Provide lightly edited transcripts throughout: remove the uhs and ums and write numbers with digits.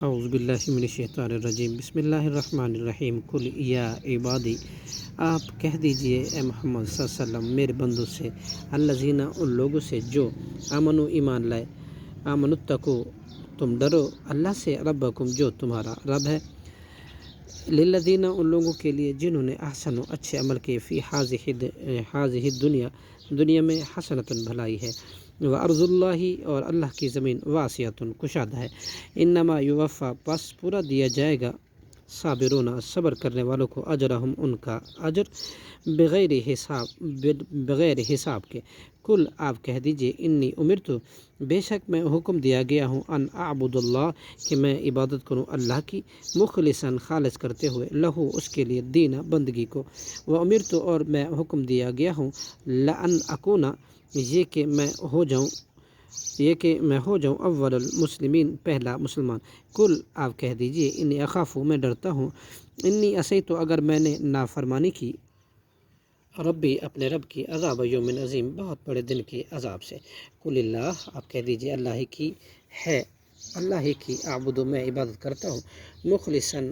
اعوذ باللہ من الشیطان الرجیم بسم اللہ الرحمن الرحیم کل یا عبادی، آپ کہہ دیجئے اے محمد صلی اللہ علیہ وسلم میرے بندوں سے، الذین ان لوگوں سے جو آمنو ایمان لائے، آمنوا تم ڈرو اللہ سے، ربکم جو تمہارا رب ہے، للذین ان لوگوں کے لیے جنہوں نے احسنوا اچھے عمل کیے، فی حاذہ دنیا میں حسنۃ بھلائی ہے، وارض اللہ اور اللہ کی زمین واسعۃ کشادہ ہے، انما یوفی پس پورا دیا جائے گا صابرون صبر کرنے والوں کو اجرہم ان کا اجر بغیر حساب کے۔ کل آپ کہہ دیجئے انی امرت بے شک میں حکم دیا گیا ہوں ان اعبد اللہ کہ میں عبادت کروں اللہ کی، مخلصا خالص کرتے ہوئے، لہو اس کے لیے، دین بندگی کو، وامرت اور میں حکم دیا گیا ہوں لأن اکونا یہ کہ میں ہو جاؤں اول المسلمین پہلا مسلمان۔ کل آپ کہہ دیجئے انی اخاف میں ڈرتا ہوں، انی عصیت اگر میں نے نافرمانی کی، ربی اپنے رب کی، عذاب یوم عظیم بہت بڑے دن کے عذاب سے۔ کل اللہ آپ کہہ دیجئے اللہ ہی کی ہے، اللہ ہی کی اعبد میں عبادت کرتا ہوں، مخلصاً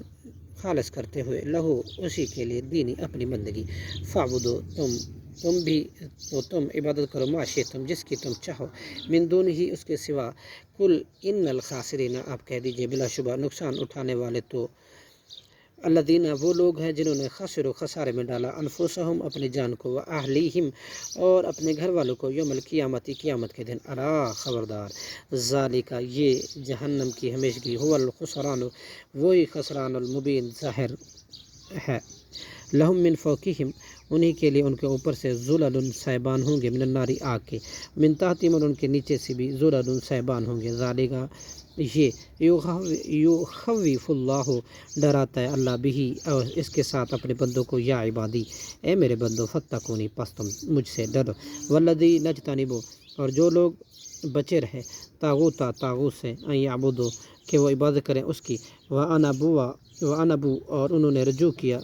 خالص کرتے ہوئے، لہو اسی کے لیے، دینی اپنی بندگی، فاعبدو تم عبادت کرو، ما شئتم جس کی تم چاہو، من دون ہی اس کے سوا، کل ان الخاسرین آپ کہہ دیجئے بلا شبہ نقصان اٹھانے والے تو الذین وہ لوگ ہیں جنہوں نے خسارے میں ڈالا، انفسہم اپنی جان کو، واہلیہم اور اپنے گھر والوں کو، یوم القیامت قیامت کے دن، الا خبردار، ذالک یہ جہنم کی ہمیشگی، هو الخسران وہی خسران المبین ظاہر ہے، لہم من فوقہم انہی کے لیے ان کے اوپر سے، ظلل سائبان ہوں گے، من النار آگ کے، من تحتہم اور ان کے نیچے سے بھی، ظلل سائبان ہوں گے، ذالک یہ، یخوف اللہ ڈراتا ہے اللہ بھی اور اس کے ساتھ اپنے بندوں کو، یا عبادی اے میرے بندو، فتقونی پس تم مجھ سے ڈرو، والذی نجتنبوا اور جو لوگ بچے رہے، طاغوت سے، ان یعبدوا کہ وہ عبادت کریں اس کی، وانبوا اور انہوں نے رجوع کیا،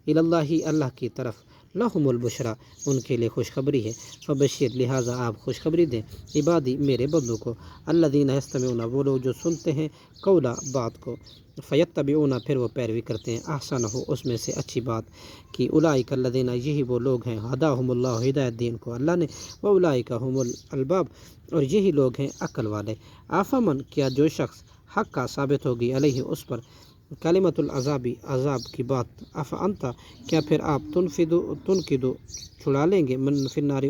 اللہ اللہ کی طرف، لہم البشریٰ ان کے لیے خوشخبری ہے، فبشر لہٰذا آپ خوشخبری دیں، عبادی میرے بندوں کو، الذین یستمعون وہ لوگ جو سنتے ہیں، قولا بات کو، فیتبعون پھر وہ پیروی کرتے ہیں، احسنہ اس میں سے اچھی بات کی، اولئک الذین یہی وہ لوگ ہیں، ہداہم اللہ ہدایت دی ان کو اللہ نے، واولئک هم الالباب اور یہی لوگ ہیں عقل والے، افمن کیا جو شخص حق کا ثابت ہوگی علیہ اس پر، کلمۃ العذابی عذاب کی بات، افانتا کیا پھر آپ تنقدو چھڑا لیں گے، من فی النار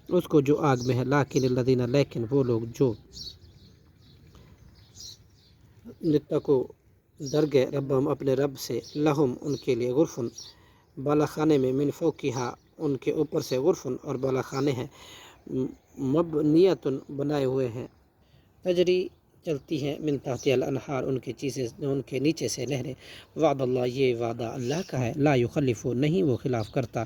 اس کو جو آگ میں ہے، لیکن الذین لیکن وہ لوگ جو اتقوا ڈر گئے، ربہم اپنے رب سے، لہم ان کے لیے، غرفن بالا خانے میں، من فوقہا ان کے اوپر سے، غرفن اور بالا خانے ہیں، مبنیۃ بنائے ہوئے ہیں، تجری چلتی ہیں، من تحتہا الانہار ان کے نیچے سے نہریں، وعد اللہ یہ وعدہ اللہ کا ہے، لا یخلف نہیں وہ خلاف کرتا،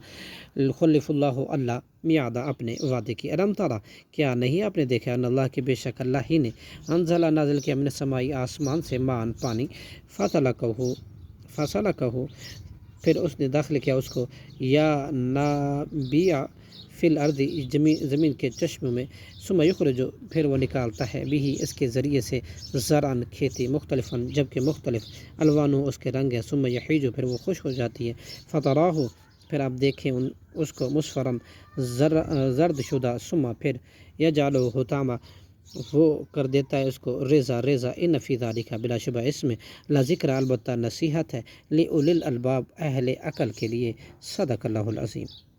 یخلف اللہ اللہ میعادہ اپنے وعدے کی، الم ترى کیا نہیں آپ نے دیکھا، ان اللہ کے بے شک اللہ ہی نے، انزل نازل کیا، من السماء آسمان سے، مان پانی، فسلکہ پھر اس نے داخل کیا اس کو، یا نابیع فی الارض زمین کے چشم میں، ثم یخرج پھر وہ نکالتا ہے، بھی اس کے ذریعے سے، زرعن کھیتی، مختلفا جبکہ مختلف، الوانہ اس کے رنگ ہے، ثم یحیج پھر وہ خشک ہو جاتی ہے، فتراہ پھر آپ دیکھیں اس کو، مصفرا زرد شدہ، ثم پھر یجعلہ حطاما وہ کر دیتا ہے اس کو ریزہ، ان فی ذالک بلا شبہ اس میں، لذکر البتہ نصیحت ہے، لأولی الالباب اہل عقل کے لیے، صدق اللہ العظیم۔